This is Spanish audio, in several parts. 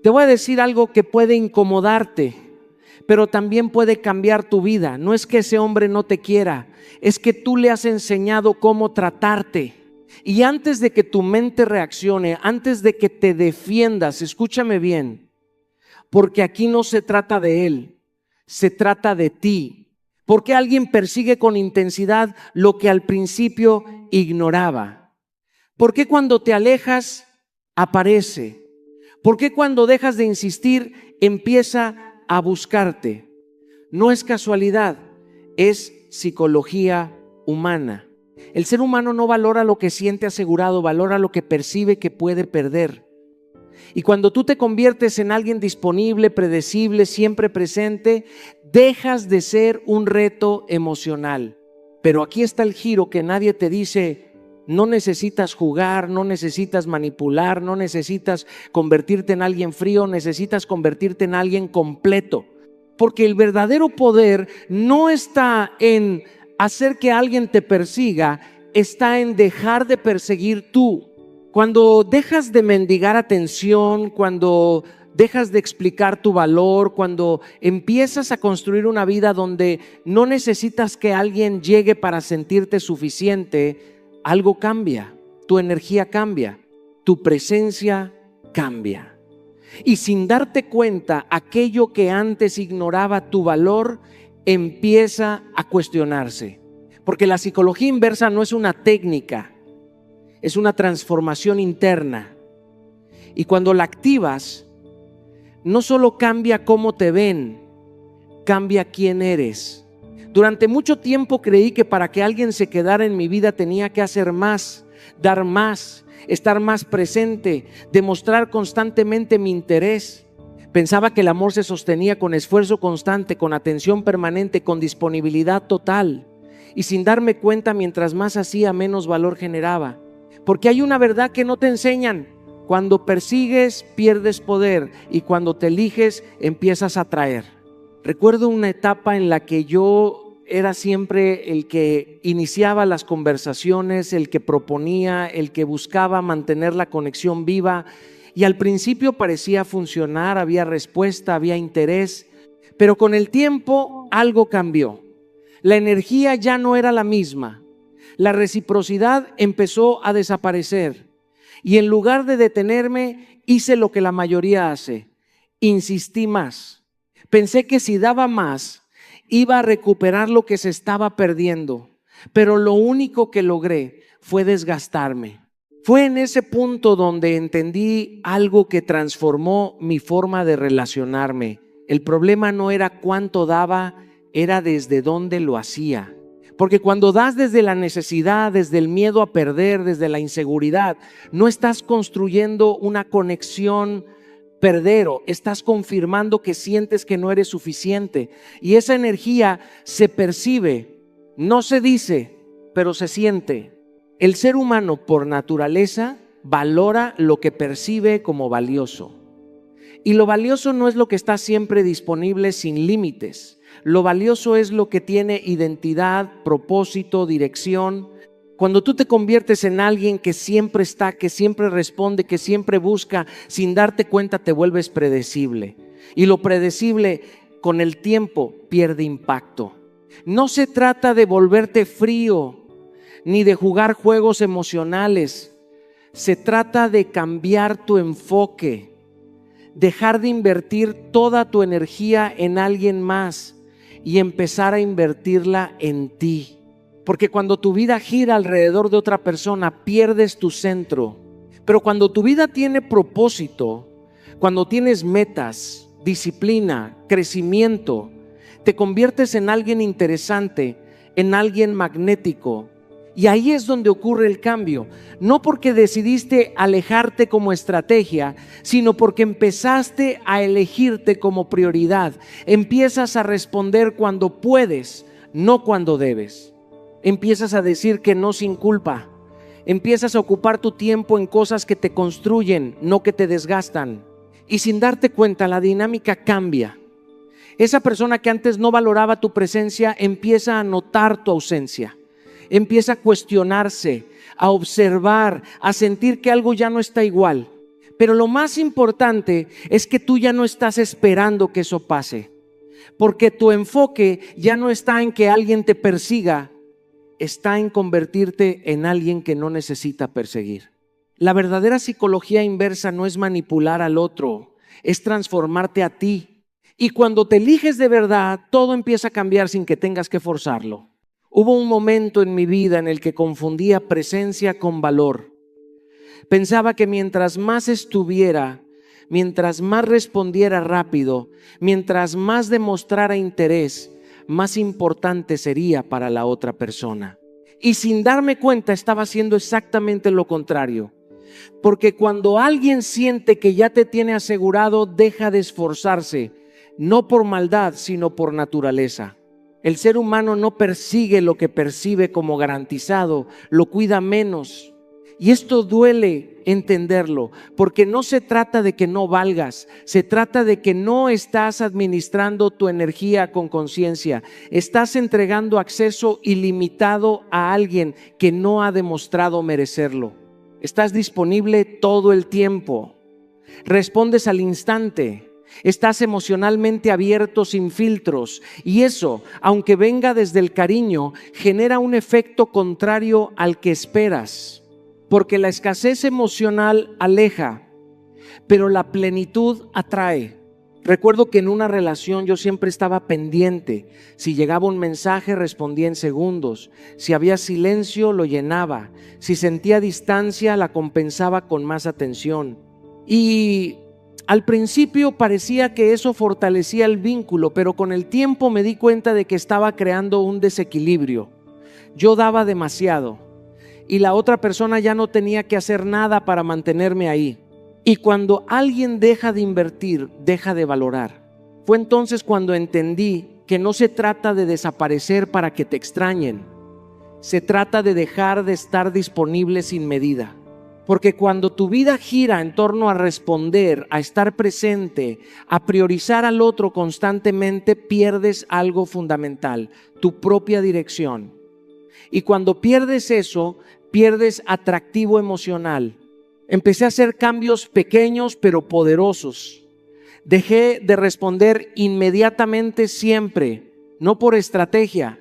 Te voy a decir algo que puede incomodarte, pero también puede cambiar tu vida. No es que ese hombre no te quiera, es que tú le has enseñado cómo tratarte. Y antes de que tu mente reaccione, antes de que te defiendas, escúchame bien, porque aquí no se trata de él, se trata de ti. Porque alguien persigue con intensidad lo que al principio ignoraba. ¿Por qué cuando te alejas aparece? ¿Por qué cuando dejas de insistir empieza a buscarte? No es casualidad, es psicología humana. El ser humano no valora lo que siente asegurado, valora lo que percibe que puede perder. Y cuando tú te conviertes en alguien disponible, predecible, siempre presente, dejas de ser un reto emocional. Pero aquí está el giro que nadie te dice. No necesitas jugar, no necesitas manipular, no necesitas convertirte en alguien frío, necesitas convertirte en alguien completo. Porque el verdadero poder no está en hacer que alguien te persiga, está en dejar de perseguir tú. Cuando dejas de mendigar atención, cuando dejas de explicar tu valor, cuando empiezas a construir una vida donde no necesitas que alguien llegue para sentirte suficiente, algo cambia, tu energía cambia, tu presencia cambia. Y sin darte cuenta, aquello que antes ignoraba tu valor empieza a cuestionarse. Porque la psicología inversa no es una técnica, es una transformación interna. Y cuando la activas, no solo cambia cómo te ven, cambia quién eres. Durante mucho tiempo creí que para que alguien se quedara en mi vida tenía que hacer más, dar más, estar más presente, demostrar constantemente mi interés. Pensaba que el amor se sostenía con esfuerzo constante, con atención permanente, con disponibilidad total. Y sin darme cuenta, mientras más hacía, menos valor generaba. Porque hay una verdad que no te enseñan. Cuando persigues, pierdes poder, y cuando te eliges, empiezas a atraer. Recuerdo una etapa en la que yo era siempre el que iniciaba las conversaciones, el que proponía, el que buscaba mantener la conexión viva. Y al principio parecía funcionar, había respuesta, había interés. Pero con el tiempo algo cambió. La energía ya no era la misma. La reciprocidad empezó a desaparecer. Y en lugar de detenerme, hice lo que la mayoría hace. Insistí más. Pensé que si daba más, iba a recuperar lo que se estaba perdiendo. Pero lo único que logré fue desgastarme. Fue en ese punto donde entendí algo que transformó mi forma de relacionarme. El problema no era cuánto daba, era desde dónde lo hacía. Porque cuando das desde la necesidad, desde el miedo a perder, desde la inseguridad, no estás construyendo una conexión perdero, estás confirmando que sientes que no eres suficiente. Y esa energía se percibe, no se dice, pero se siente. El ser humano por naturaleza valora lo que percibe como valioso. Y lo valioso no es lo que está siempre disponible sin límites. Lo valioso es lo que tiene identidad, propósito, dirección. Cuando tú te conviertes en alguien que siempre está, que siempre responde, que siempre busca, sin darte cuenta te vuelves predecible. Y lo predecible con el tiempo pierde impacto. No se trata de volverte frío, ni de jugar juegos emocionales. Se trata de cambiar tu enfoque, dejar de invertir toda tu energía en alguien más y empezar a invertirla en ti. Porque cuando tu vida gira alrededor de otra persona, pierdes tu centro. Pero cuando tu vida tiene propósito, cuando tienes metas, disciplina, crecimiento, te conviertes en alguien interesante, en alguien magnético. Y ahí es donde ocurre el cambio. No porque decidiste alejarte como estrategia, sino porque empezaste a elegirte como prioridad. Empiezas a responder cuando puedes, no cuando debes. Empiezas a decir que no sin culpa. Empiezas a ocupar tu tiempo en cosas que te construyen, no que te desgastan. Y sin darte cuenta, la dinámica cambia. Esa persona que antes no valoraba tu presencia empieza a notar tu ausencia. Empieza a cuestionarse, a observar, a sentir que algo ya no está igual. Pero lo más importante es que tú ya no estás esperando que eso pase, porque tu enfoque ya no está en que alguien te persiga, está en convertirte en alguien que no necesita perseguir. La verdadera psicología inversa no es manipular al otro, es transformarte a ti. Y cuando te eliges de verdad, todo empieza a cambiar sin que tengas que forzarlo. Hubo un momento en mi vida en el que confundía presencia con valor. Pensaba que mientras más estuviera, mientras más respondiera rápido, mientras más demostrara interés, más importante sería para la otra persona. Y sin darme cuenta estaba haciendo exactamente lo contrario. Porque cuando alguien siente que ya te tiene asegurado, deja de esforzarse, no por maldad, sino por naturaleza. El ser humano no persigue lo que percibe como garantizado, lo cuida menos. Y esto duele entenderlo, porque no se trata de que no valgas, se trata de que no estás administrando tu energía con conciencia, estás entregando acceso ilimitado a alguien que no ha demostrado merecerlo. Estás disponible todo el tiempo, respondes al instante, estás emocionalmente abierto sin filtros, y eso, aunque venga desde el cariño, genera un efecto contrario al que esperas. Porque la escasez emocional aleja, pero la plenitud atrae. Recuerdo que en una relación yo siempre estaba pendiente. Si llegaba un mensaje, respondía en segundos. Si había silencio, lo llenaba. Si sentía distancia, la compensaba con más atención. Y al principio parecía que eso fortalecía el vínculo, pero con el tiempo me di cuenta de que estaba creando un desequilibrio. Yo daba demasiado y la otra persona ya no tenía que hacer nada para mantenerme ahí. Y cuando alguien deja de invertir, deja de valorar. Fue entonces cuando entendí que no se trata de desaparecer para que te extrañen. Se trata de dejar de estar disponible sin medida. Porque cuando tu vida gira en torno a responder, a estar presente, a priorizar al otro constantemente, pierdes algo fundamental, tu propia dirección. Y cuando pierdes eso, pierdes atractivo emocional. Empecé a hacer cambios pequeños pero poderosos. Dejé de responder inmediatamente siempre, no por estrategia,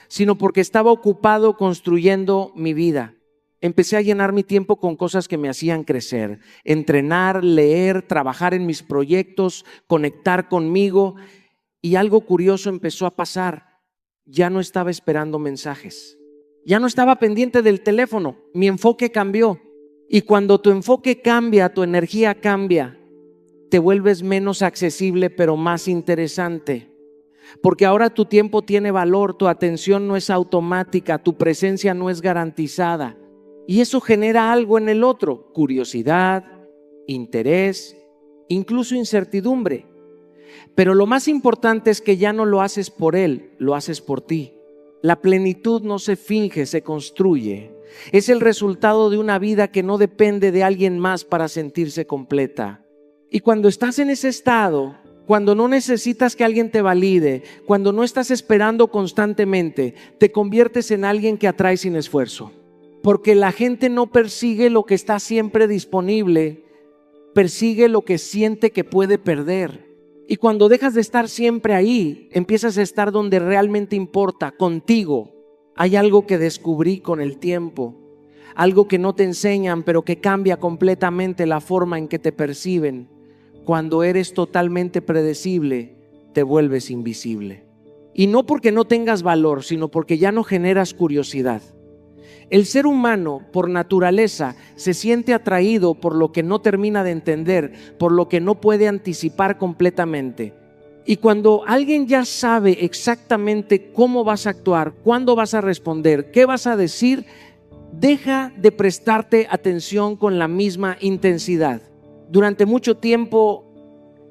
sino porque estaba ocupado construyendo mi vida. Empecé a llenar mi tiempo con cosas que me hacían crecer, entrenar, leer, trabajar en mis proyectos, conectar conmigo. Y algo curioso empezó a pasar. Ya no estaba esperando mensajes. Ya no estaba pendiente del teléfono. Mi enfoque cambió. Y cuando tu enfoque cambia, tu energía cambia, te vuelves menos accesible pero más interesante. Porque ahora tu tiempo tiene valor, tu atención no es automática, tu presencia no es garantizada. Y eso genera algo en el otro: curiosidad, interés, incluso incertidumbre. Pero lo más importante es que ya no lo haces por él, lo haces por ti. La plenitud no se finge, se construye. Es el resultado de una vida que no depende de alguien más para sentirse completa. Y cuando estás en ese estado, cuando no necesitas que alguien te valide, cuando no estás esperando constantemente, te conviertes en alguien que atrae sin esfuerzo. Porque la gente no persigue lo que está siempre disponible, persigue lo que siente que puede perder. Y cuando dejas de estar siempre ahí, empiezas a estar donde realmente importa, contigo. Hay algo que descubrí con el tiempo, algo que no te enseñan, pero que cambia completamente la forma en que te perciben. Cuando eres totalmente predecible, te vuelves invisible. Y no porque no tengas valor, sino porque ya no generas curiosidad. El ser humano, por naturaleza, se siente atraído por lo que no termina de entender, por lo que no puede anticipar completamente. Y cuando alguien ya sabe exactamente cómo vas a actuar, cuándo vas a responder, qué vas a decir, deja de prestarte atención con la misma intensidad. Durante mucho tiempo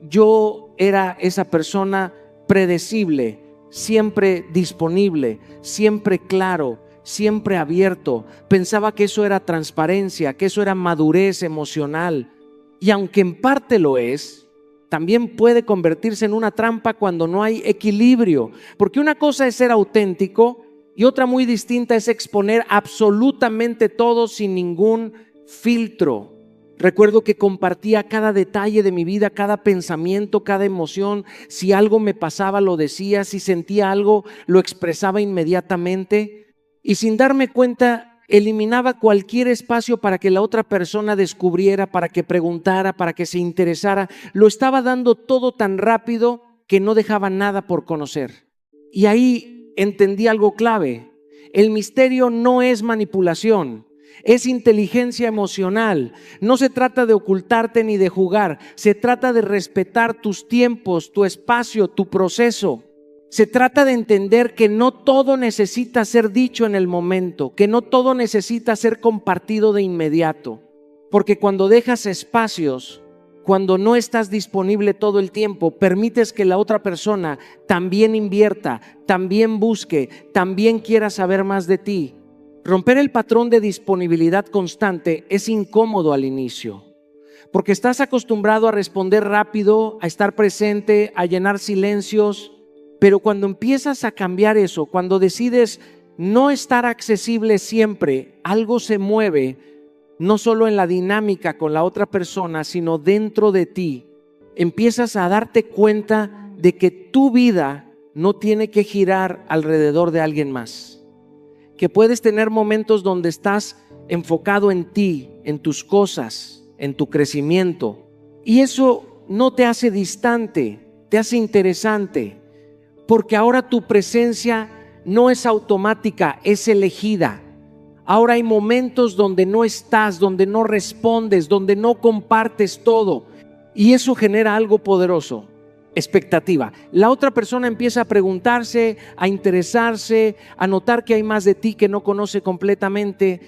yo era esa persona predecible, siempre disponible, siempre claro, siempre abierto. Pensaba que eso era transparencia, que eso era madurez emocional. Y aunque en parte lo es, también puede convertirse en una trampa cuando no hay equilibrio. Porque una cosa es ser auténtico y otra muy distinta es exponer absolutamente todo sin ningún filtro. Recuerdo que compartía cada detalle de mi vida, cada pensamiento, cada emoción. Si algo me pasaba, lo decía. Si sentía algo, lo expresaba inmediatamente. Y sin darme cuenta, eliminaba cualquier espacio para que la otra persona descubriera, para que preguntara, para que se interesara. Lo estaba dando todo tan rápido que no dejaba nada por conocer. Y ahí entendí algo clave. El misterio no es manipulación. Es inteligencia emocional. No se trata de ocultarte ni de jugar. Se trata de respetar tus tiempos, tu espacio, tu proceso. Se trata de entender que no todo necesita ser dicho en el momento, que no todo necesita ser compartido de inmediato. Porque cuando dejas espacios, cuando no estás disponible todo el tiempo, permites que la otra persona también invierta, también busque, también quiera saber más de ti. Romper el patrón de disponibilidad constante es incómodo al inicio, porque estás acostumbrado a responder rápido, a estar presente, a llenar silencios, pero cuando empiezas a cambiar eso, cuando decides no estar accesible siempre, algo se mueve, no solo en la dinámica con la otra persona, sino dentro de ti. Empiezas a darte cuenta de que tu vida no tiene que girar alrededor de alguien más. Que puedes tener momentos donde estás enfocado en ti, en tus cosas, en tu crecimiento. Y eso no te hace distante, te hace interesante, porque ahora tu presencia no es automática, es elegida. Ahora hay momentos donde no estás, donde no respondes, donde no compartes todo. Y eso genera algo poderoso. Expectativa. La otra persona empieza a preguntarse, a interesarse, a notar que hay más de ti que no conoce completamente,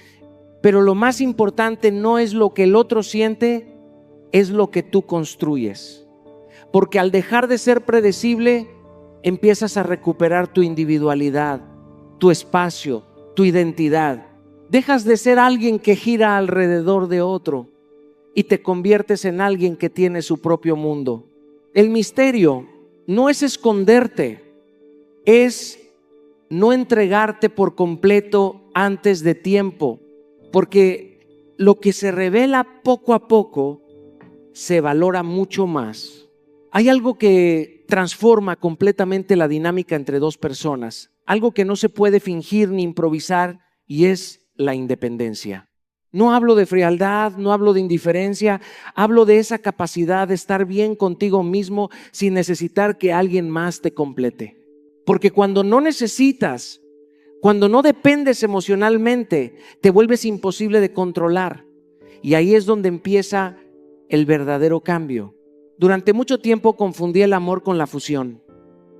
pero lo más importante no es lo que el otro siente, es lo que tú construyes. Porque al dejar de ser predecible, empiezas a recuperar tu individualidad, tu espacio, tu identidad. Dejas de ser alguien que gira alrededor de otro y te conviertes en alguien que tiene su propio mundo. El misterio no es esconderte, es no entregarte por completo antes de tiempo, porque lo que se revela poco a poco se valora mucho más. Hay algo que transforma completamente la dinámica entre dos personas, algo que no se puede fingir ni improvisar, y es la independencia. No hablo de frialdad, no hablo de indiferencia, hablo de esa capacidad de estar bien contigo mismo sin necesitar que alguien más te complete. Porque cuando no necesitas, cuando no dependes emocionalmente, te vuelves imposible de controlar. Y ahí es donde empieza el verdadero cambio. Durante mucho tiempo confundí el amor con la fusión.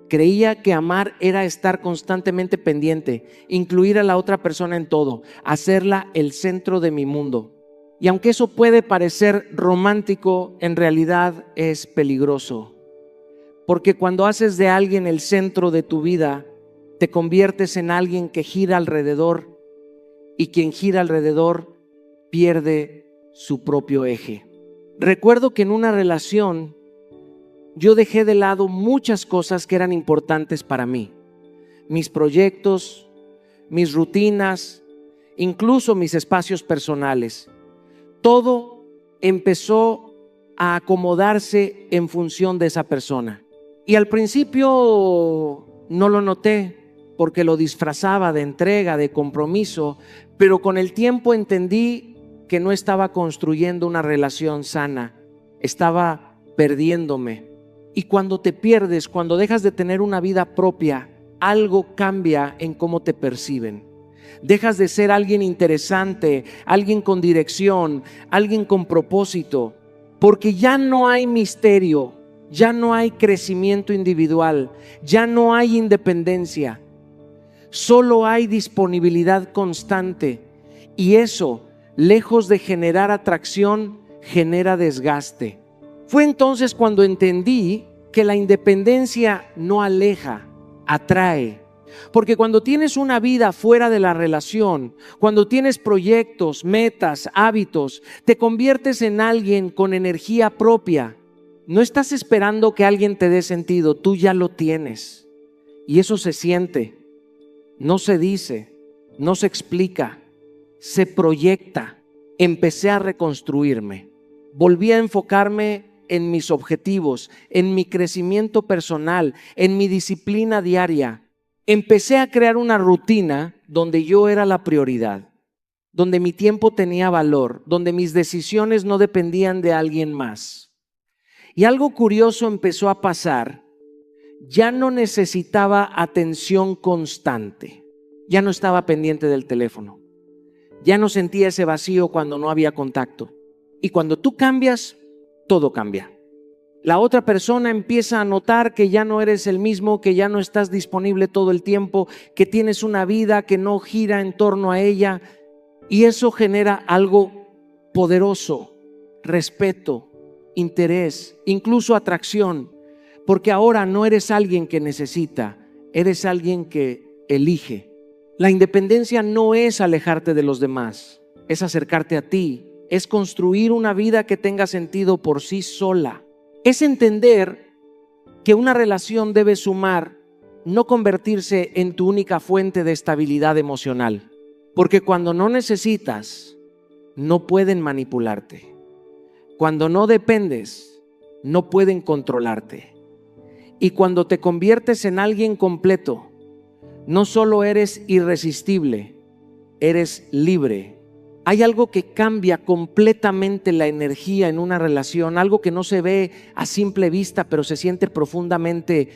Creía que amar era estar constantemente pendiente, incluir a la otra persona en todo, hacerla el centro de mi mundo. Y aunque eso puede parecer romántico, en realidad es peligroso. Porque cuando haces de alguien el centro de tu vida, te conviertes en alguien que gira alrededor, y quien gira alrededor pierde su propio eje. Recuerdo que en una relación yo dejé de lado muchas cosas que eran importantes para mí. Mis proyectos, mis rutinas, incluso mis espacios personales. Todo empezó a acomodarse en función de esa persona. Y al principio no lo noté porque lo disfrazaba de entrega, de compromiso, pero con el tiempo entendí que no estaba construyendo una relación sana, estaba perdiéndome. Y cuando te pierdes, cuando dejas de tener una vida propia, algo cambia en cómo te perciben. Dejas de ser alguien interesante, alguien con dirección, alguien con propósito, porque ya no hay misterio, ya no hay crecimiento individual, ya no hay independencia, solo hay disponibilidad constante. Y eso, lejos de generar atracción, genera desgaste. Fue entonces cuando entendí que la independencia no aleja, atrae. Porque cuando tienes una vida fuera de la relación, cuando tienes proyectos, metas, hábitos, te conviertes en alguien con energía propia. No estás esperando que alguien te dé sentido, tú ya lo tienes. Y eso se siente, no se dice, no se explica, se proyecta. Empecé a reconstruirme. Volví a enfocarme en mis objetivos, en mi crecimiento personal, en mi disciplina diaria. Empecé a crear una rutina donde yo era la prioridad, donde mi tiempo tenía valor, donde mis decisiones no dependían de alguien más. Y algo curioso empezó a pasar. Ya no necesitaba atención constante. Ya no estaba pendiente del teléfono. Ya no sentía ese vacío cuando no había contacto. Y cuando tú cambias, todo cambia. La otra persona empieza a notar que ya no eres el mismo, que ya no estás disponible todo el tiempo, que tienes una vida que no gira en torno a ella. Y eso genera algo poderoso: respeto, interés, incluso atracción. Porque ahora no eres alguien que necesita, eres alguien que elige. La independencia no es alejarte de los demás, es acercarte a ti, es construir una vida que tenga sentido por sí sola. Es entender que una relación debe sumar, no convertirse en tu única fuente de estabilidad emocional. Porque cuando no necesitas, no pueden manipularte. Cuando no dependes, no pueden controlarte. Y cuando te conviertes en alguien completo, no solo eres irresistible, eres libre. Hay algo que cambia completamente la energía en una relación, algo que no se ve a simple vista, pero se siente profundamente,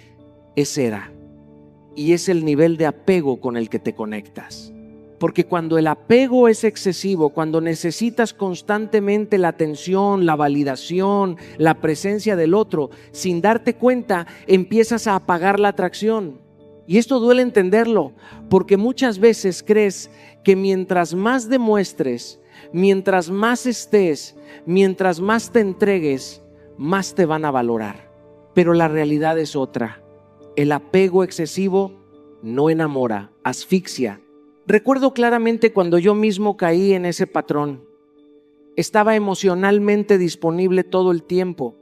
y es el nivel de apego con el que te conectas. Porque cuando el apego es excesivo, cuando necesitas constantemente la atención, la validación, la presencia del otro, sin darte cuenta, empiezas a apagar la atracción. Y esto duele entenderlo, porque muchas veces crees que mientras más demuestres, mientras más estés, mientras más te entregues, más te van a valorar. Pero la realidad es otra. El apego excesivo no enamora, asfixia. Recuerdo claramente cuando yo mismo caí en ese patrón. Estaba emocionalmente disponible todo el tiempo.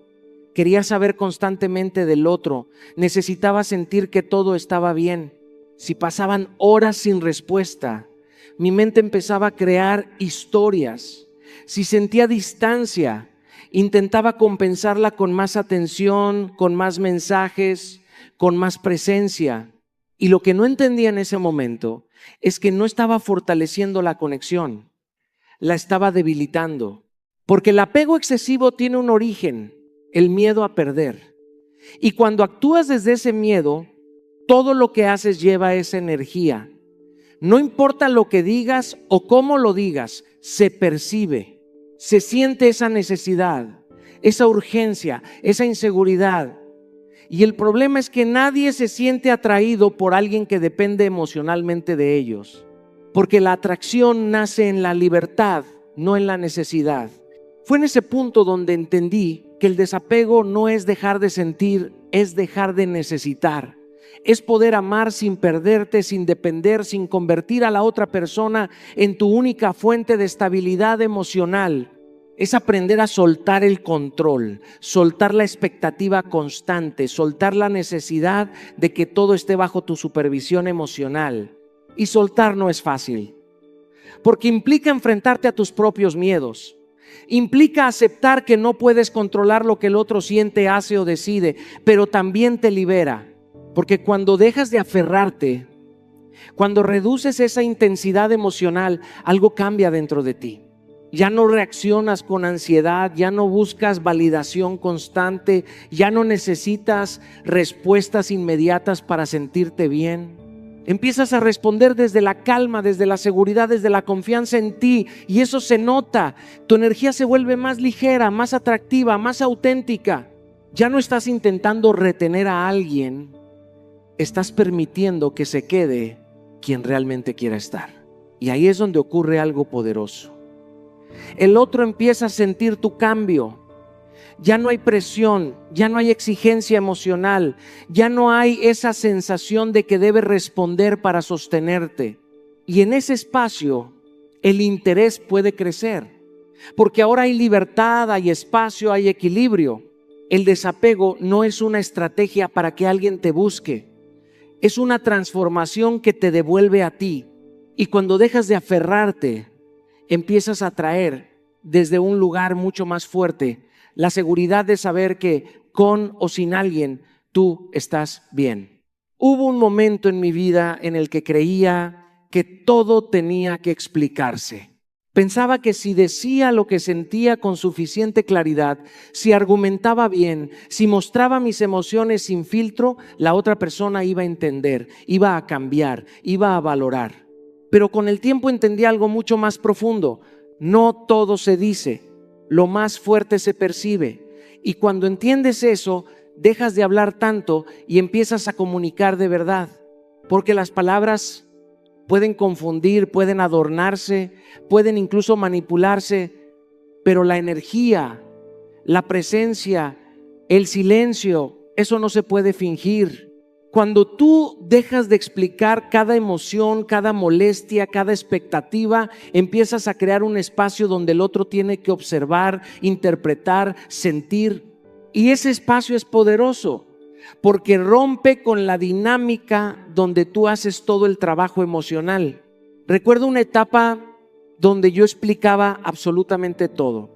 Quería saber constantemente del otro. Necesitaba sentir que todo estaba bien. Si pasaban horas sin respuesta, mi mente empezaba a crear historias. Si sentía distancia, intentaba compensarla con más atención, con más mensajes, con más presencia. Y lo que no entendía en ese momento es que no estaba fortaleciendo la conexión, la estaba debilitando. Porque el apego excesivo tiene un origen: el miedo a perder. Y cuando actúas desde ese miedo, todo lo que haces lleva esa energía. No importa lo que digas o cómo lo digas, se percibe, se siente esa necesidad, esa urgencia, esa inseguridad. Y el problema es que nadie se siente atraído por alguien que depende emocionalmente de ellos. Porque la atracción nace en la libertad, no en la necesidad. Fue en ese punto donde entendí que el desapego no es dejar de sentir, es dejar de necesitar. Es poder amar sin perderte, sin depender, sin convertir a la otra persona en tu única fuente de estabilidad emocional. Es aprender a soltar el control, soltar la expectativa constante, soltar la necesidad de que todo esté bajo tu supervisión emocional. Y soltar no es fácil, porque implica enfrentarte a tus propios miedos. Implica aceptar que no puedes controlar lo que el otro siente, hace o decide, pero también te libera. Porque cuando dejas de aferrarte, cuando reduces esa intensidad emocional, algo cambia dentro de ti. Ya no reaccionas con ansiedad, ya no buscas validación constante, ya no necesitas respuestas inmediatas para sentirte bien. Empiezas a responder desde la calma, desde la seguridad, desde la confianza en ti, y eso se nota. Tu energía se vuelve más ligera, más atractiva, más auténtica. Ya no estás intentando retener a alguien, estás permitiendo que se quede quien realmente quiera estar. Y ahí es donde ocurre algo poderoso. El otro empieza a sentir tu cambio. Ya no hay presión, ya no hay exigencia emocional, ya no hay esa sensación de que debes responder para sostenerte. Y en ese espacio el interés puede crecer, porque ahora hay libertad, hay espacio, hay equilibrio. El desapego no es una estrategia para que alguien te busque, es una transformación que te devuelve a ti. Y cuando dejas de aferrarte, empiezas a atraer desde un lugar mucho más fuerte, la seguridad de saber que con o sin alguien tú estás bien. Hubo un momento en mi vida en el que creía que todo tenía que explicarse. Pensaba que si decía lo que sentía con suficiente claridad, si argumentaba bien, si mostraba mis emociones sin filtro, la otra persona iba a entender, iba a cambiar, iba a valorar. Pero con el tiempo entendí algo mucho más profundo. No todo se dice, lo más fuerte se percibe. Y cuando entiendes eso, dejas de hablar tanto y empiezas a comunicar de verdad. Porque las palabras pueden confundir, pueden adornarse, pueden incluso manipularse, pero la energía, la presencia, el silencio, eso no se puede fingir. Cuando tú dejas de explicar cada emoción, cada molestia, cada expectativa, empiezas a crear un espacio donde el otro tiene que observar, interpretar, sentir. Y ese espacio es poderoso, porque rompe con la dinámica donde tú haces todo el trabajo emocional. Recuerdo una etapa donde yo explicaba absolutamente todo.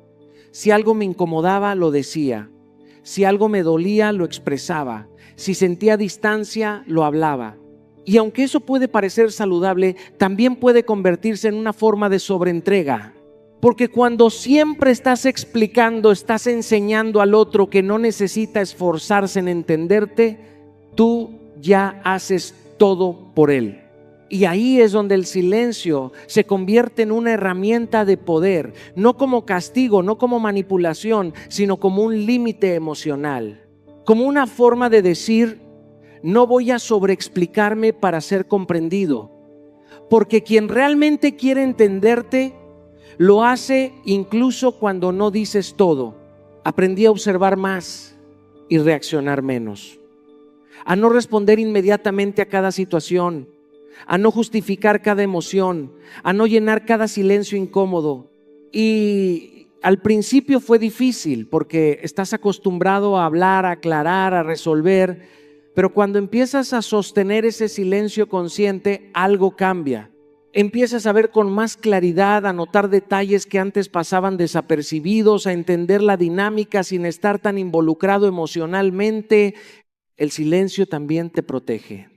Si algo me incomodaba, lo decía. Si algo me dolía, lo expresaba. Si sentía distancia, lo hablaba. Y aunque eso puede parecer saludable, también puede convertirse en una forma de sobreentrega. Porque cuando siempre estás explicando, estás enseñando al otro que no necesita esforzarse en entenderte, tú ya haces todo por él. Y ahí es donde el silencio se convierte en una herramienta de poder, no como castigo, no como manipulación, sino como un límite emocional, como una forma de decir: no voy a sobreexplicarme para ser comprendido, porque quien realmente quiere entenderte lo hace incluso cuando no dices todo. Aprendí a observar más y reaccionar menos, a no responder inmediatamente a cada situación, a no justificar cada emoción, a no llenar cada silencio incómodo. Y al principio fue difícil porque estás acostumbrado a hablar, a aclarar, a resolver, pero cuando empiezas a sostener ese silencio consciente, algo cambia. Empiezas a ver con más claridad, a notar detalles que antes pasaban desapercibidos, a entender la dinámica sin estar tan involucrado emocionalmente. El silencio también te protege.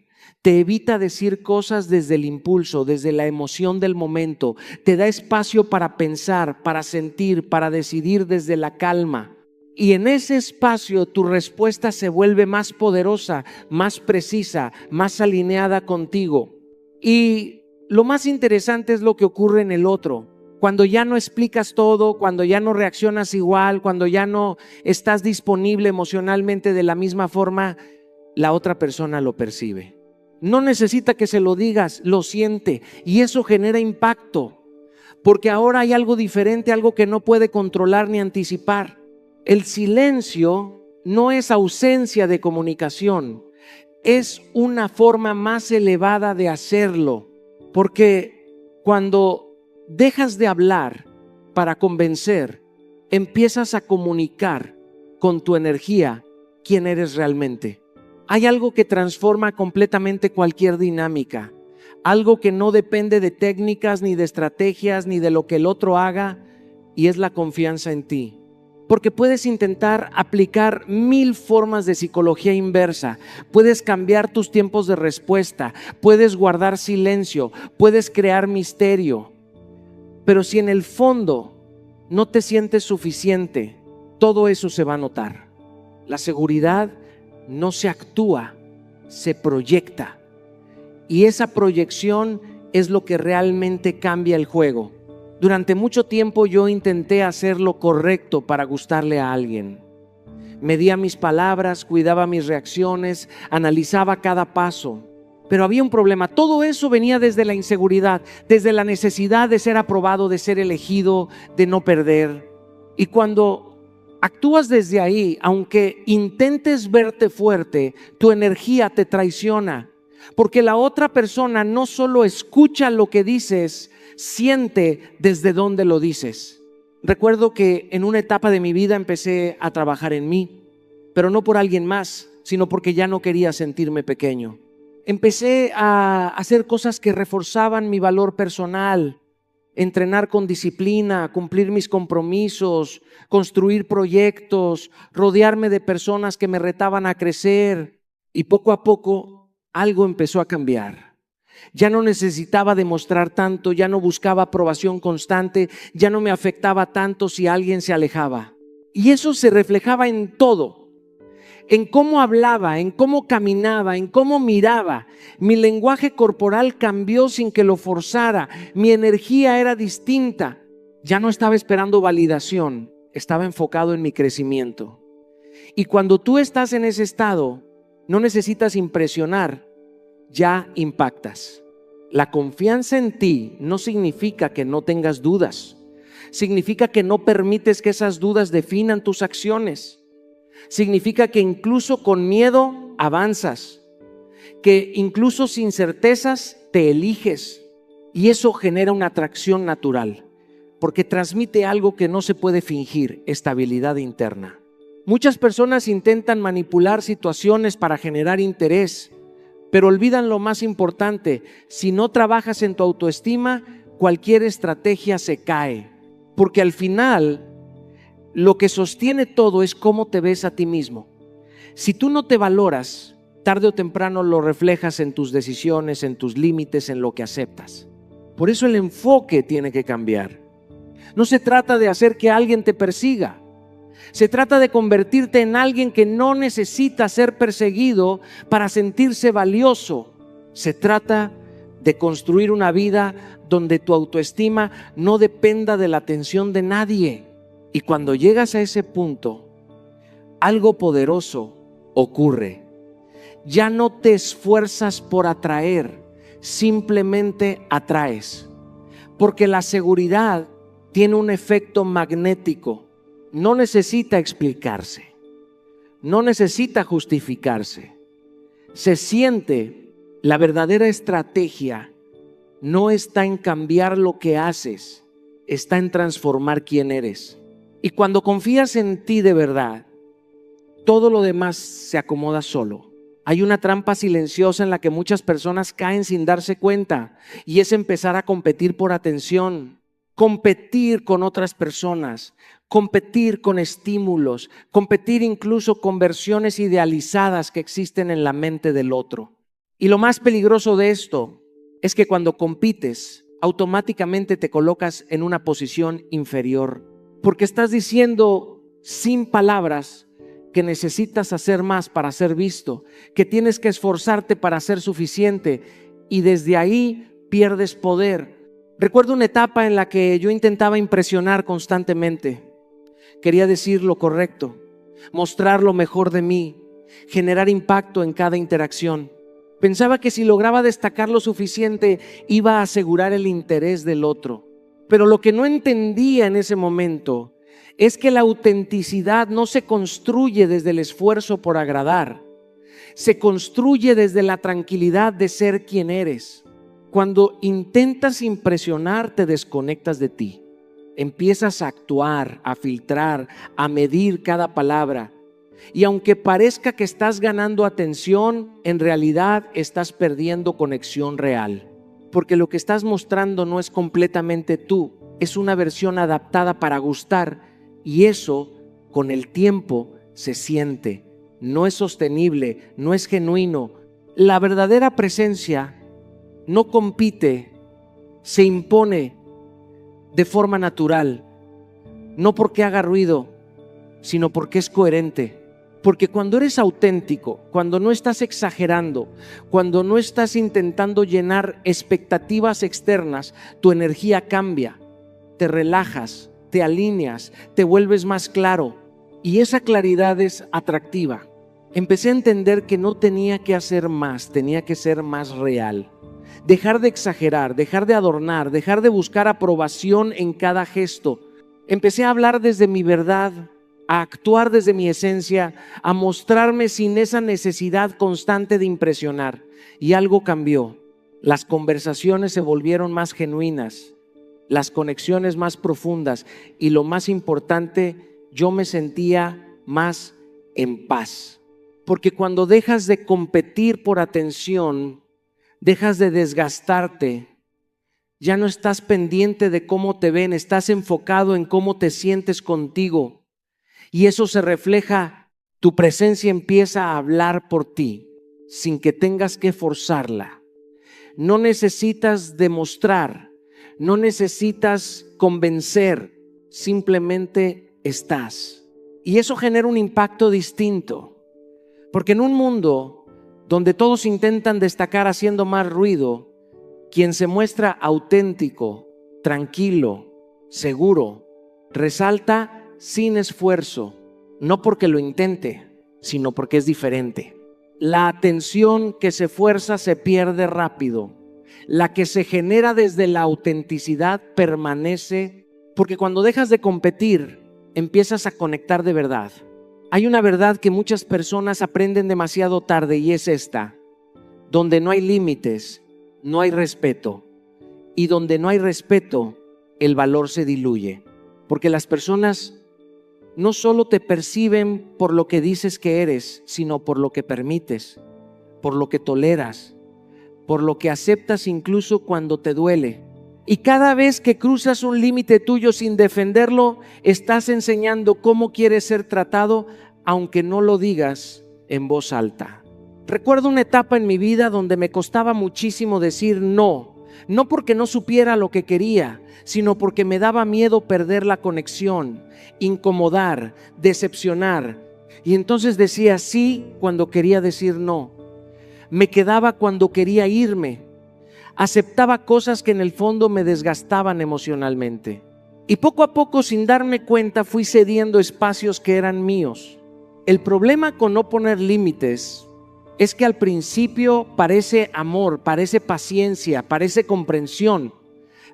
Te evita decir cosas desde el impulso, desde la emoción del momento. Te da espacio para pensar, para sentir, para decidir desde la calma. Y en ese espacio tu respuesta se vuelve más poderosa, más precisa, más alineada contigo. Y lo más interesante es lo que ocurre en el otro. Cuando ya no explicas todo, cuando ya no reaccionas igual, cuando ya no estás disponible emocionalmente de la misma forma, la otra persona lo percibe. No necesita que se lo digas, lo siente, y eso genera impacto, porque ahora hay algo diferente, algo que no puede controlar ni anticipar. El silencio no es ausencia de comunicación, es una forma más elevada de hacerlo. Porque cuando dejas de hablar para convencer, empiezas a comunicar con tu energía quién eres realmente. Hay algo que transforma completamente cualquier dinámica, algo que no depende de técnicas, ni de estrategias, ni de lo que el otro haga, y es la confianza en ti. Porque puedes intentar aplicar 1000 formas de psicología inversa, puedes cambiar tus tiempos de respuesta, puedes guardar silencio, puedes crear misterio, pero si en el fondo no te sientes suficiente, todo eso se va a notar. La seguridad no se actúa, se proyecta, y esa proyección es lo que realmente cambia el juego. Durante mucho tiempo yo intenté hacer lo correcto para gustarle a alguien. Medía mis palabras, cuidaba mis reacciones, analizaba cada paso. Pero había un problema. Todo eso venía desde la inseguridad, desde la necesidad de ser aprobado, de ser elegido, de no perder. Y cuando actúas desde ahí, aunque intentes verte fuerte, tu energía te traiciona. Porque la otra persona no solo escucha lo que dices, siente desde dónde lo dices. Recuerdo que en una etapa de mi vida empecé a trabajar en mí, pero no por alguien más, sino porque ya no quería sentirme pequeño. Empecé a hacer cosas que reforzaban mi valor personal, entrenar con disciplina, cumplir mis compromisos, construir proyectos, rodearme de personas que me retaban a crecer. Y poco a poco algo empezó a cambiar. Ya no necesitaba demostrar tanto, ya no buscaba aprobación constante, ya no me afectaba tanto si alguien se alejaba. Y eso se reflejaba en todo, en cómo hablaba, en cómo caminaba, en cómo miraba. Mi lenguaje corporal cambió sin que lo forzara, mi energía era distinta. Ya no estaba esperando validación, estaba enfocado en mi crecimiento. Y cuando tú estás en ese estado, no necesitas impresionar, ya impactas. La confianza en ti no significa que no tengas dudas. Significa que no permites que esas dudas definan tus acciones. Significa que incluso con miedo avanzas. Que incluso sin certezas te eliges. Y eso genera una atracción natural. Porque transmite algo que no se puede fingir: estabilidad interna. Muchas personas intentan manipular situaciones para generar interés, pero olvidan lo más importante: si no trabajas en tu autoestima, cualquier estrategia se cae. Porque al final, lo que sostiene todo es cómo te ves a ti mismo. Si tú no te valoras, tarde o temprano lo reflejas en tus decisiones, en tus límites, en lo que aceptas. Por eso el enfoque tiene que cambiar. No se trata de hacer que alguien te persiga. Se trata de convertirte en alguien que no necesita ser perseguido para sentirse valioso. Se trata de construir una vida donde tu autoestima no dependa de la atención de nadie. Y cuando llegas a ese punto, algo poderoso ocurre. Ya no te esfuerzas por atraer, simplemente atraes. Porque la seguridad tiene un efecto magnético. No necesita explicarse, no necesita justificarse. Se siente. La verdadera estrategia no está en cambiar lo que haces, está en transformar quién eres. Y cuando confías en ti de verdad, todo lo demás se acomoda solo. Hay una trampa silenciosa en la que muchas personas caen sin darse cuenta, y es empezar a competir por atención, competir con otras personas, competir con estímulos, competir incluso con versiones idealizadas que existen en la mente del otro. Y lo más peligroso de esto es que cuando compites, automáticamente te colocas en una posición inferior, porque estás diciendo sin palabras que necesitas hacer más para ser visto, que tienes que esforzarte para ser suficiente, y desde ahí pierdes poder. Recuerdo una etapa en la que yo intentaba impresionar constantemente. Quería decir lo correcto, mostrar lo mejor de mí, generar impacto en cada interacción. Pensaba que si lograba destacar lo suficiente, iba a asegurar el interés del otro. Pero lo que no entendía en ese momento es que la autenticidad no se construye desde el esfuerzo por agradar. Se construye desde la tranquilidad de ser quien eres. Cuando intentas impresionar, te desconectas de ti. Empiezas a actuar, a filtrar, a medir cada palabra. Y aunque parezca que estás ganando atención, en realidad estás perdiendo conexión real. Porque lo que estás mostrando no es completamente tú, es una versión adaptada para gustar, y eso con el tiempo se siente. No es sostenible, no es genuino. La verdadera presencia no compite, se impone de forma natural, no porque haga ruido, sino porque es coherente. Porque cuando eres auténtico, cuando no estás exagerando, cuando no estás intentando llenar expectativas externas, tu energía cambia, te relajas, te alineas, te vuelves más claro, y esa claridad es atractiva. Empecé a entender que no tenía que hacer más, tenía que ser más real. Dejar de exagerar, dejar de adornar, dejar de buscar aprobación en cada gesto. Empecé a hablar desde mi verdad, a actuar desde mi esencia, a mostrarme sin esa necesidad constante de impresionar. Y algo cambió. Las conversaciones se volvieron más genuinas, las conexiones más profundas, y lo más importante, yo me sentía más en paz. Porque cuando dejas de competir por atención, dejas de desgastarte Ya no estás pendiente de cómo te ven, estás enfocado en cómo te sientes contigo. Y eso se refleja, tu presencia empieza a hablar por ti, sin que tengas que forzarla. No necesitas demostrar, no necesitas convencer, simplemente estás. Y eso genera un impacto distinto, porque en un mundo donde todos intentan destacar haciendo más ruido, quien se muestra auténtico, tranquilo, seguro, resalta sin esfuerzo, no porque lo intente, sino porque es diferente. La atención que se fuerza se pierde rápido. La que se genera desde la autenticidad permanece, porque cuando dejas de competir, empiezas a conectar de verdad. Hay una verdad que muchas personas aprenden demasiado tarde y es esta: donde no hay límites, no hay respeto, y donde no hay respeto, el valor se diluye, porque las personas no solo te perciben por lo que dices que eres, sino por lo que permites, por lo que toleras, por lo que aceptas incluso cuando te duele. Y cada vez que cruzas un límite tuyo sin defenderlo, estás enseñando cómo quieres ser tratado, aunque no lo digas en voz alta. Recuerdo una etapa en mi vida donde me costaba muchísimo decir no, no porque no supiera lo que quería, sino porque me daba miedo perder la conexión, incomodar, decepcionar. Y entonces decía sí cuando quería decir no. Me quedaba cuando quería irme. Aceptaba cosas que en el fondo me desgastaban emocionalmente. Y poco a poco, sin darme cuenta, fui cediendo espacios que eran míos. El problema con no poner límites es que al principio parece amor, parece paciencia, parece comprensión,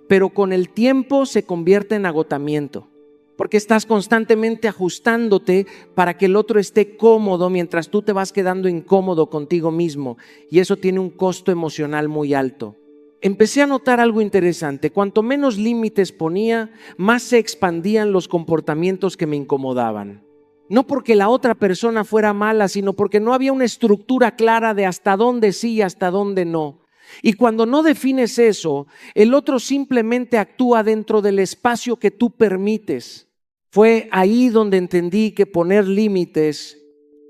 pero con el tiempo se convierte en agotamiento, porque estás constantemente ajustándote para que el otro esté cómodo mientras tú te vas quedando incómodo contigo mismo, y eso tiene un costo emocional muy alto. Empecé a notar algo interesante: cuanto menos límites ponía, más se expandían los comportamientos que me incomodaban. No porque la otra persona fuera mala, sino porque no había una estructura clara de hasta dónde sí y hasta dónde no. Y cuando no defines eso, el otro simplemente actúa dentro del espacio que tú permites. Fue ahí donde entendí que poner límites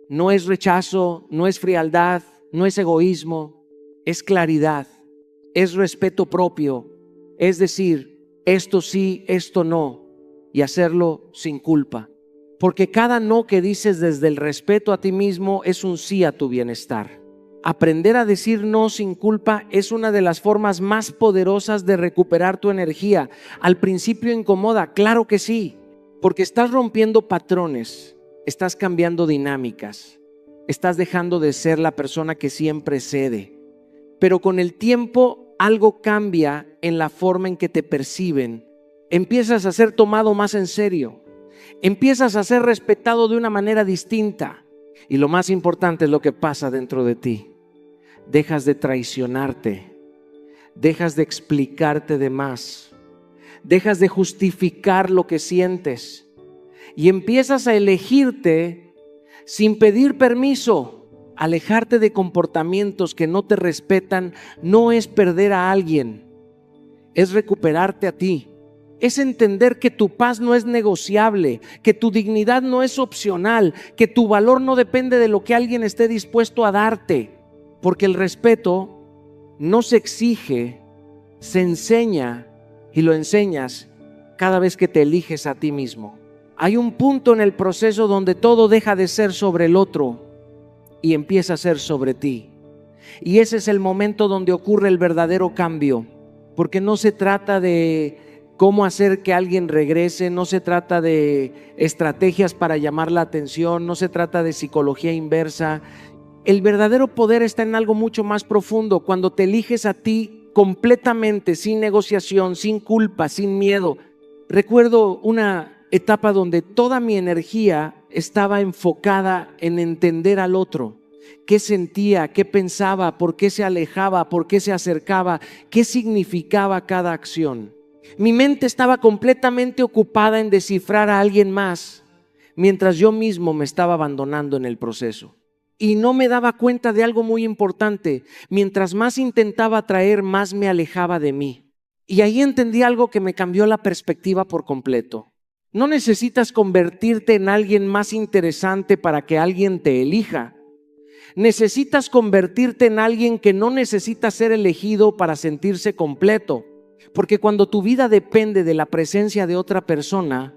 no es rechazo, no es frialdad, no es egoísmo, es claridad, es respeto propio. Es decir, esto sí, esto no, y hacerlo sin culpa. Porque cada no que dices desde el respeto a ti mismo es un sí a tu bienestar. Aprender a decir no sin culpa es una de las formas más poderosas de recuperar tu energía. Al principio incomoda, claro que sí, porque estás rompiendo patrones, estás cambiando dinámicas, estás dejando de ser la persona que siempre cede. Pero con el tiempo algo cambia en la forma en que te perciben. Empiezas a ser tomado más en serio. Empiezas a ser respetado de una manera distinta. Y lo más importante es lo que pasa dentro de ti. Dejas de traicionarte. Dejas de explicarte de más. Dejas de justificar lo que sientes. Y empiezas a elegirte sin pedir permiso. Alejarte de comportamientos que no te respetan no es perder a alguien. Es recuperarte a ti. Es entender que tu paz no es negociable, que tu dignidad no es opcional, que tu valor no depende de lo que alguien esté dispuesto a darte. Porque el respeto no se exige, se enseña, y lo enseñas cada vez que te eliges a ti mismo. Hay un punto en el proceso donde todo deja de ser sobre el otro y empieza a ser sobre ti. Y ese es el momento donde ocurre el verdadero cambio, porque no se trata de cómo hacer que alguien regrese, no se trata de estrategias para llamar la atención, no se trata de psicología inversa. El verdadero poder está en algo mucho más profundo, cuando te eliges a ti completamente, sin negociación, sin culpa, sin miedo. Recuerdo una etapa donde toda mi energía estaba enfocada en entender al otro. ¿Qué sentía? ¿Qué pensaba? ¿Por qué se alejaba? ¿Por qué se acercaba? ¿Qué significaba cada acción? Mi mente estaba completamente ocupada en descifrar a alguien más, mientras yo mismo me estaba abandonando en el proceso. Y no me daba cuenta de algo muy importante: mientras más intentaba atraer, más me alejaba de mí. Y ahí entendí algo que me cambió la perspectiva por completo. No necesitas convertirte en alguien más interesante para que alguien te elija. Necesitas convertirte en alguien que no necesita ser elegido para sentirse completo. Porque cuando tu vida depende de la presencia de otra persona,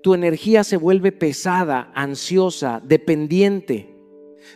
tu energía se vuelve pesada, ansiosa, dependiente.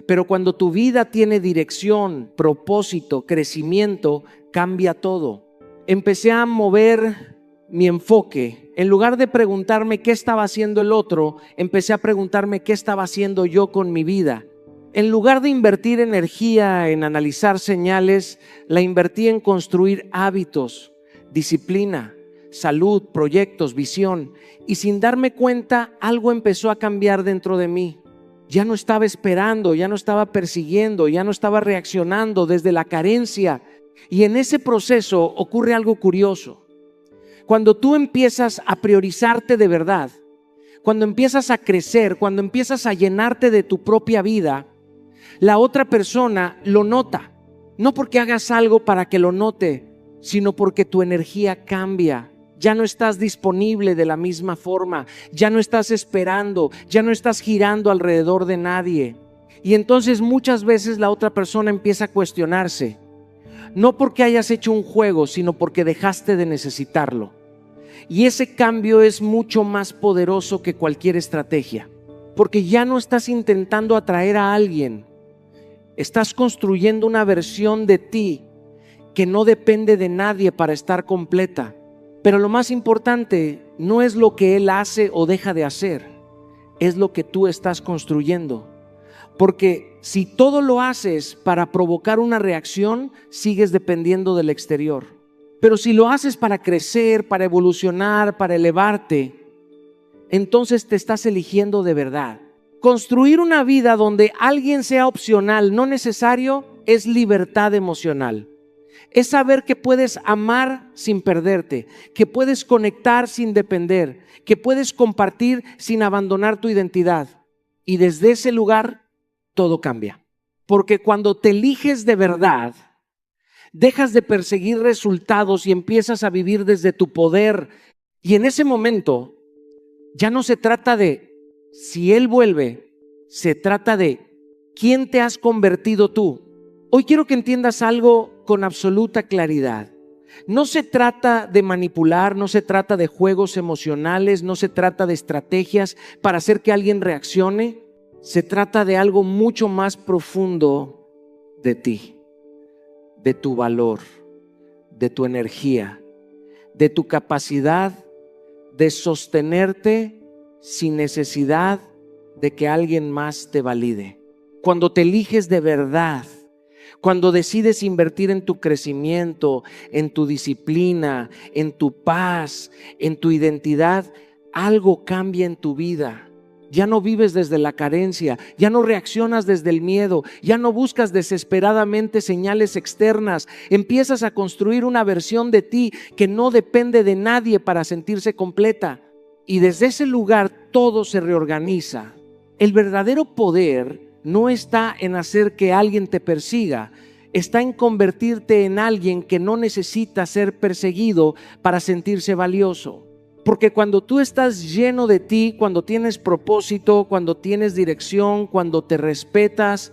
Pero cuando tu vida tiene dirección, propósito, crecimiento, cambia todo. Empecé a mover mi enfoque. En lugar de preguntarme qué estaba haciendo el otro, empecé a preguntarme qué estaba haciendo yo con mi vida. En lugar de invertir energía en analizar señales, la invertí en construir hábitos, disciplina, salud, proyectos, visión. Y sin darme cuenta, algo empezó a cambiar dentro de mí. Ya no estaba esperando, ya no estaba persiguiendo, ya no estaba reaccionando desde la carencia. Y en ese proceso ocurre algo curioso. Cuando tú empiezas a priorizarte de verdad, cuando empiezas a crecer, cuando empiezas a llenarte de tu propia vida, la otra persona lo nota. No porque hagas algo para que lo note, sino porque tu energía cambia. Ya no estás disponible de la misma forma, ya no estás esperando, ya no estás girando alrededor de nadie. Y entonces muchas veces la otra persona empieza a cuestionarse. No porque hayas hecho un juego, sino porque dejaste de necesitarlo. Y ese cambio es mucho más poderoso que cualquier estrategia. Porque ya no estás intentando atraer a alguien. Estás construyendo una versión de ti que no depende de nadie para estar completa. Pero lo más importante no es lo que él hace o deja de hacer. Es lo que tú estás construyendo. Porque si todo lo haces para provocar una reacción, sigues dependiendo del exterior. Pero si lo haces para crecer, para evolucionar, para elevarte, entonces te estás eligiendo de verdad. Construir una vida donde alguien sea opcional, no necesario, es libertad emocional. Es saber que puedes amar sin perderte, que puedes conectar sin depender, que puedes compartir sin abandonar tu identidad. Y desde ese lugar todo cambia. Porque cuando te eliges de verdad, dejas de perseguir resultados y empiezas a vivir desde tu poder. Y en ese momento ya no se trata de si él vuelve, se trata de quién te has convertido tú. Hoy quiero que entiendas algo con absoluta claridad. No se trata de manipular, no se trata de juegos emocionales, no se trata de estrategias para hacer que alguien reaccione. Se trata de algo mucho más profundo de ti, de tu valor, de tu energía, de tu capacidad de sostenerte sin necesidad de que alguien más te valide. Cuando te eliges de verdad, cuando decides invertir en tu crecimiento, en tu disciplina, en tu paz, en tu identidad, algo cambia en tu vida. Ya no vives desde la carencia, ya no reaccionas desde el miedo, ya no buscas desesperadamente señales externas. Empiezas a construir una versión de ti que no depende de nadie para sentirse completa. Y desde ese lugar todo se reorganiza. El verdadero poder no está en hacer que alguien te persiga, está en convertirte en alguien que no necesita ser perseguido para sentirse valioso. Porque cuando tú estás lleno de ti, cuando tienes propósito, cuando tienes dirección, cuando te respetas,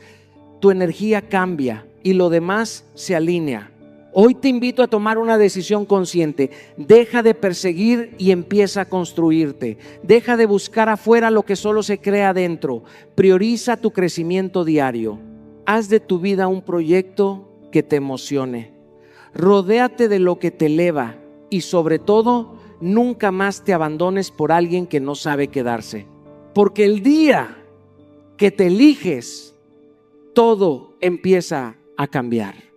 tu energía cambia y lo demás se alinea. Hoy te invito a tomar una decisión consciente. Deja de perseguir y empieza a construirte. Deja de buscar afuera lo que solo se crea adentro. Prioriza tu crecimiento diario. Haz de tu vida un proyecto que te emocione. Rodéate de lo que te eleva y sobre todo, nunca más te abandones por alguien que no sabe quedarse. Porque el día que te eliges, todo empieza a cambiar.